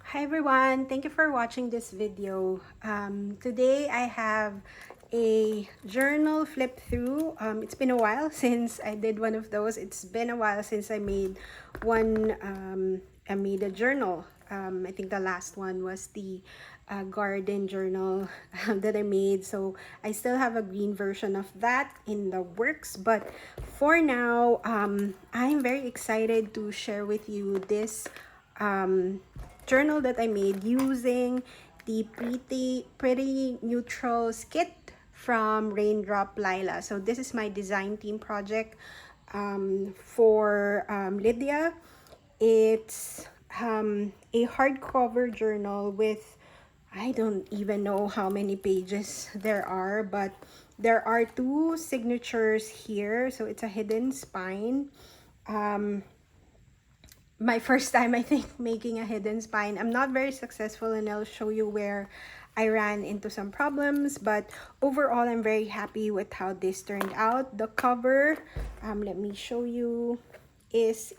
Hi everyone, thank you for watching this video. Today I have a journal flip through. It's been a while since I did one of those. It's been a while since I made one. I made a journal. I think the last one was the garden journal that I made. So I still have a green version of that in the works. But for now, I'm very excited to share with you this journal that I made using the pretty neutrals kit from RaindropLila. So this is my design team project for Lydia. It's a hardcover journal with, I don't even know how many pages there are, but there are two signatures here. So it's a hidden spine. My first time, I think, making a hidden spine. I'm not very successful, and I'll show you where I ran into some problems, but overall I'm very happy with how this turned out. The cover, let me show you, is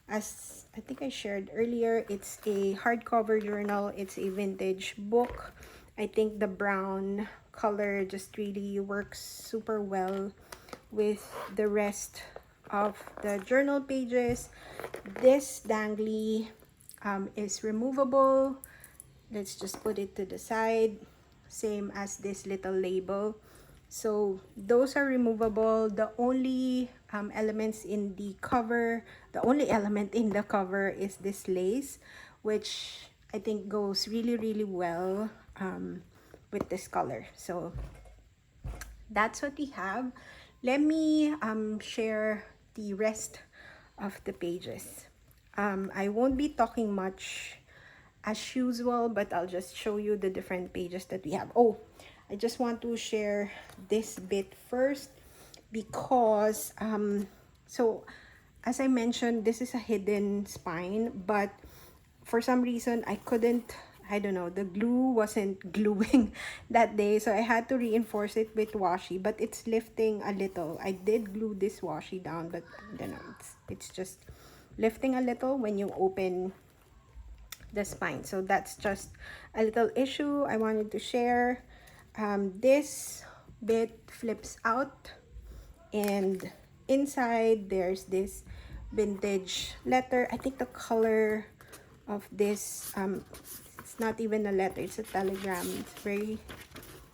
as I think I shared earlier, it's a hardcover journal. It's a vintage book. I think the brown color just really works super well with the rest of the journal pages. This dangly is removable. Let's just put it to the side, same as this little label. So those are removable. The only elements in the cover, the only element in the cover is this lace, which I think goes really well with this color. So that's what we have. Let me share the rest of the pages. I won't be talking much as usual, but I'll just show you the different pages that we have. Oh, I just want to share this bit first because so as I mentioned, this is a hidden spine, but for some reason I couldn't, I don't know, the glue wasn't gluing that day, so I had to reinforce it with washi, but it's lifting a little. I did glue this washi down, but I don't know, it's just lifting a little when you open the spine. So that's just a little issue I wanted to share. This bit flips out, and inside there's this vintage letter. I think the color of this, it's not even a letter, it's a telegram. It's a very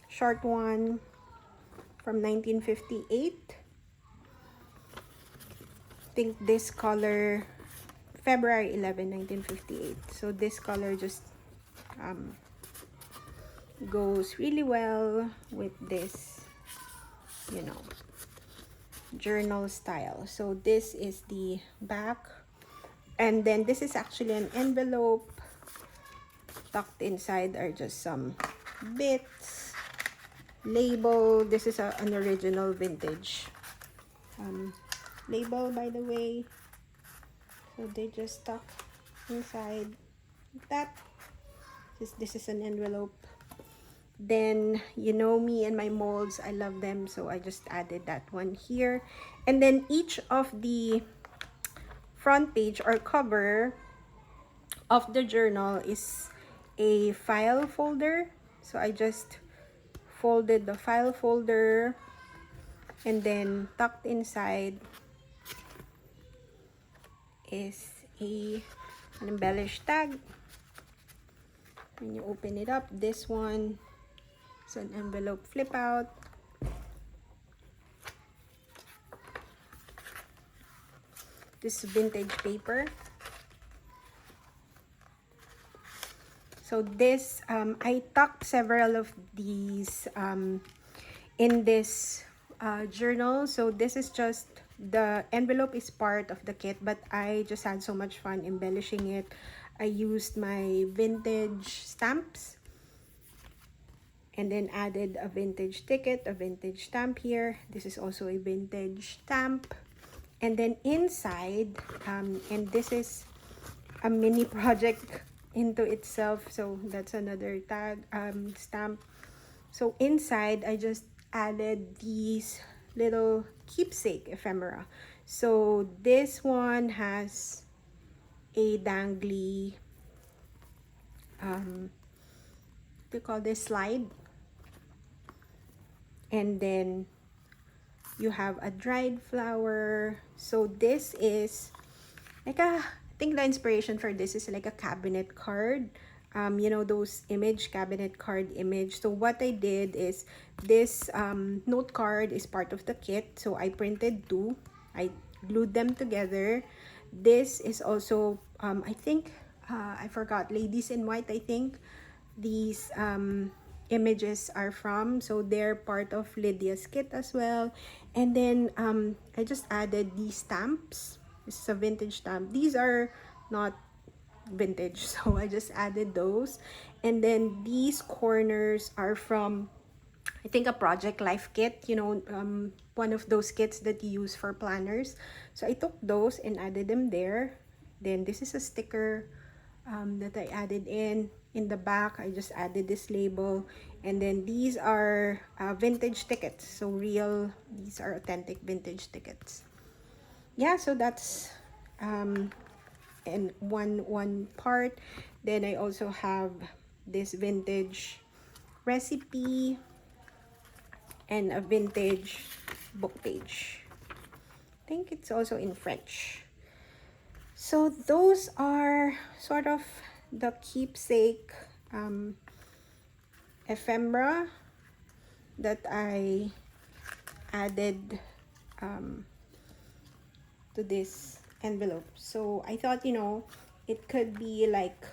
short one from 1958. I think this color, February 11, 1958. So this color just goes really well with this, you know, journal style. So this is the back, and then this is actually an envelope. Tucked inside are just some bits, label. This is an original vintage label, by the way. So they just stuck inside like that. This is an envelope. Then, you know me and my molds, I love them, so I just added that one here. And then each of the front page or cover of the journal is a file folder. So I just folded the file folder, and then tucked inside is an embellished tag. When you open it up, this one is an envelope flip out. This vintage paper. So this, I tucked several of these in this journal. So this is just, the envelope is part of the kit, but I just had so much fun embellishing it. I used my vintage stamps and then added a vintage ticket, a vintage stamp here. This is also a vintage stamp. And then inside, and this is a mini project into itself, so that's another tag, stamp. So inside, I just added these little keepsake ephemera. So this one has a dangly what do you call this, slide. And then you have a dried flower. So this is like I think the inspiration for this is like a cabinet card. You know, those image, cabinet card image. So what I did is this note card is part of the kit. So I printed two. I glued them together. This is also, I think, I forgot, Ladies in White, I think. These images are from, so they're part of Lydia's kit as well. And then I just added these stamps. This is a vintage stamp. These are not vintage, so I just added those. And then these corners are from, I think, a Project Life kit, you know, one of those kits that you use for planners. So I took those and added them there. Then this is a sticker that I added in the back. I just added this label. And then these are vintage tickets. So real, these are authentic vintage tickets. Yeah, so that's and one part. Then I also have this vintage recipe and a vintage book page. I think it's also in French. So those are sort of the keepsake ephemera that I added to this envelope. So I thought, you know, it could be like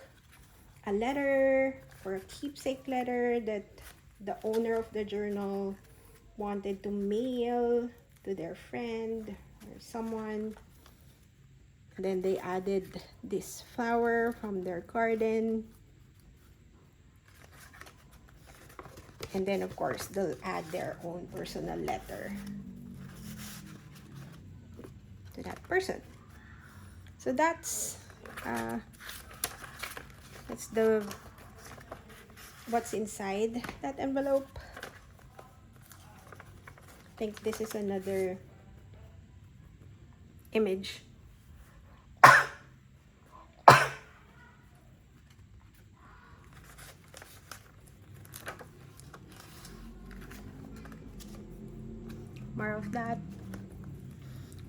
a letter or a keepsake letter that the owner of the journal wanted to mail to their friend or someone. Then they added this flower from their garden. And then, of course, they'll add their own personal letter to that person. So that's the what's inside that envelope. I think this is another image. More of that.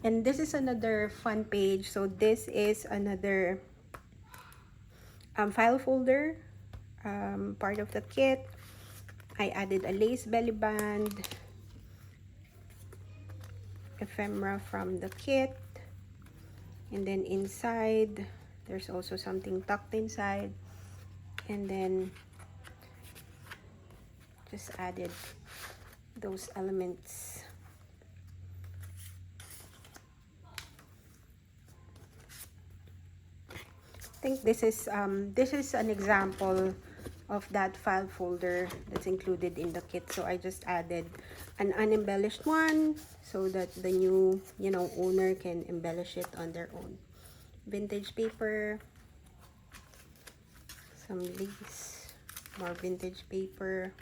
And this is another fun page. So this is another file folder, part of the kit. I added a lace belly band, ephemera from the kit, and then inside there's also something tucked inside, and then just added those elements. I think this is an example of that file folder that's included in the kit. So I just added an unembellished one so that the new, you know, owner can embellish it on their own. Vintage paper, some lace, more vintage paper.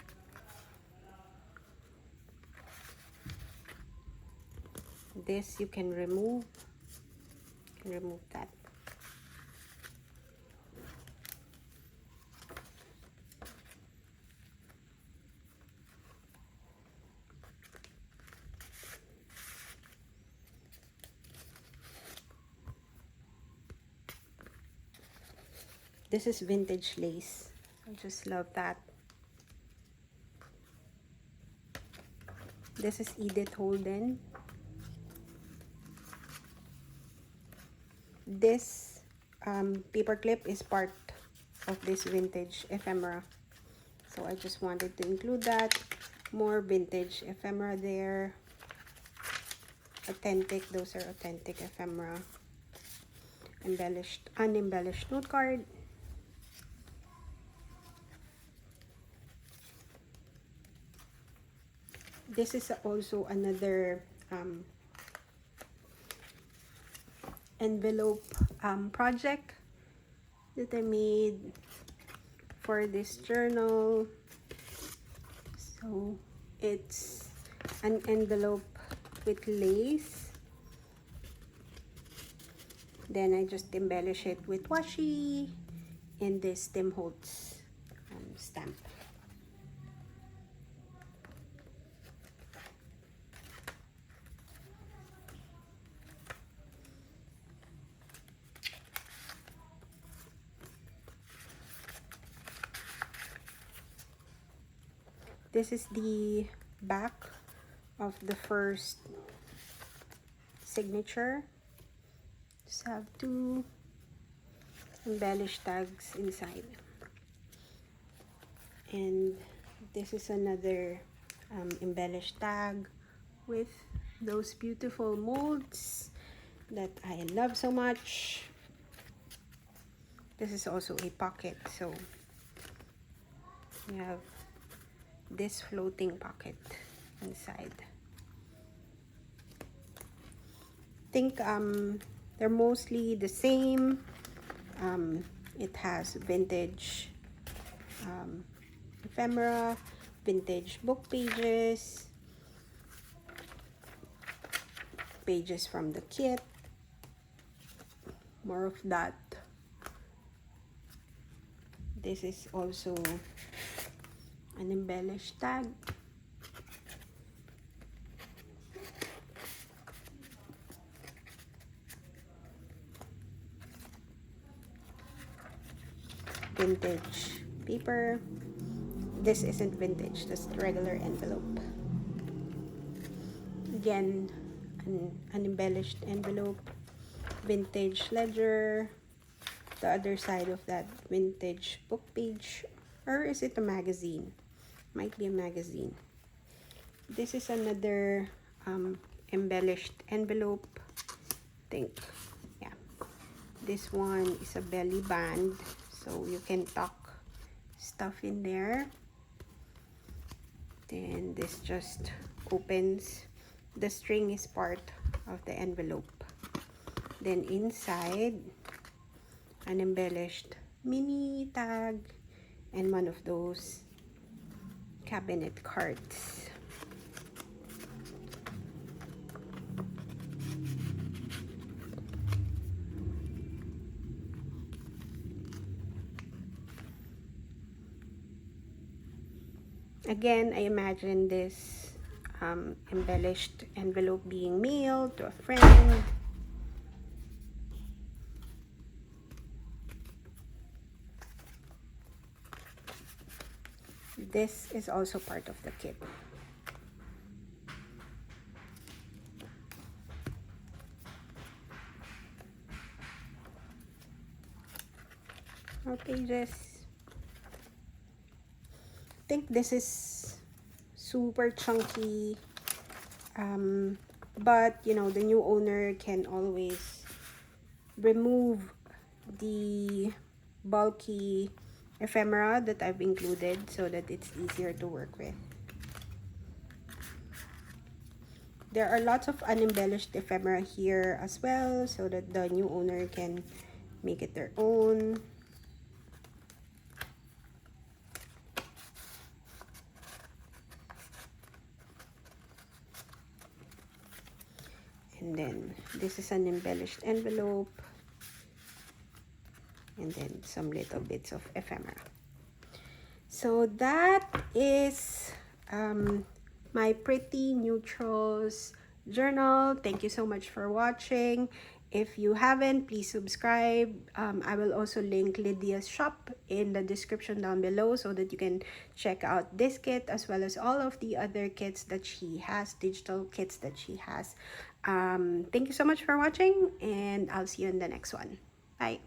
This you can remove. You can remove that. This is vintage lace. I just love that. This is Edith Holden. This paper clip is part of this vintage ephemera. So I just wanted to include that. More vintage ephemera there. Authentic, those are authentic ephemera. Embellished, unembellished note card. This is also another envelope project that I made for this journal. So it's an envelope with lace. Then I just embellish it with washi in this Tim Holtz stamp. This is the back of the first signature. Just have two embellished tags inside. And this is another embellished tag with those beautiful molds that I love so much. This is also a pocket, so you have this floating pocket inside. I think they're mostly the same. It has vintage ephemera, vintage book pages, pages from the kit, more of that. This is also an embellished tag. Vintage paper. This isn't vintage, just regular envelope. Again, an embellished envelope. Vintage ledger. The other side of that vintage book page. Or is it a magazine? Might be a magazine. This is another embellished envelope. I think, yeah. This one is a belly band, so you can tuck stuff in there. Then this just opens. The string is part of the envelope. Then inside, an embellished mini tag and one of those cabinet cards. Again, I imagine this embellished envelope being mailed to a friend. This is also part of the kit. More pages. I think this is super chunky, but you know, the new owner can always remove the bulky ephemera that I've included so that it's easier to work with. There are lots of unembellished ephemera here as well, so that the new owner can make it their own. And then this is an embellished envelope. And then some little bits of ephemera. So that is my Pretty Neutrals journal. Thank you so much for watching. If you haven't, please subscribe. I will also link Lydia's shop in the description down below so that you can check out this kit as well as all of the other kits that she has, digital kits that she has. Thank you so much for watching, and I'll see you in the next one. Bye.